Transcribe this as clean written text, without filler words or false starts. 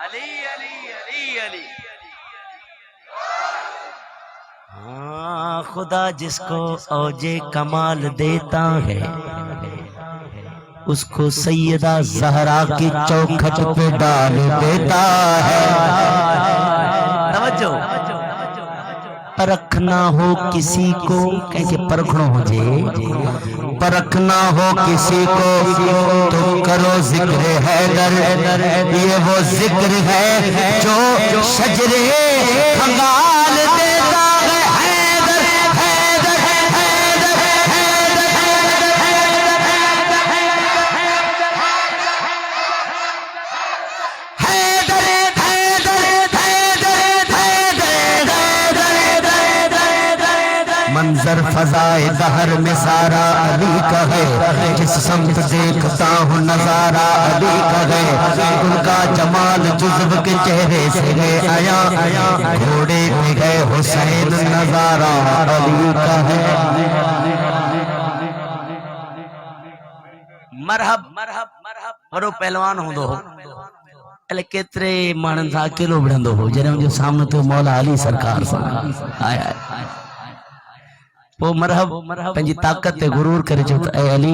علی علی علی علی ہاں خدا جس کو اوج کمال دیتا ہے اس کو سیدہ زہرا کی چوکھٹ پہ ڈال دیتا ہے۔ توجہ، پرکھنا ہو کسی کو، کیسے پرکھنا ہو جے، پرکھنا ہو کسی کو تو کرو ذکر حیدر، یہ وہ ذکر ہے جو شجرے خنگال دیتا ہے۔ حیدر حیدر حیدر حیدر منظر فضائے دہر میں سارا علی کا ہے، جس سمت دیکھتا ہوں نظارہ علی کا ہے۔ ان کا جمال جذب کے چہرے سے ہے آیا، گھوڑے پہ گئے حسین نظارہ علی کا ہے۔ مرحب مرحب مرحب بڑو پہلوان ہوں دو علی کترے مانن تھا کلو بڑھندو ہو جنہوں جو سامنے تو مولا علی سرکار سا آیا ہے وہ مرحب پنجی طاقت غرور کرے جو اے علی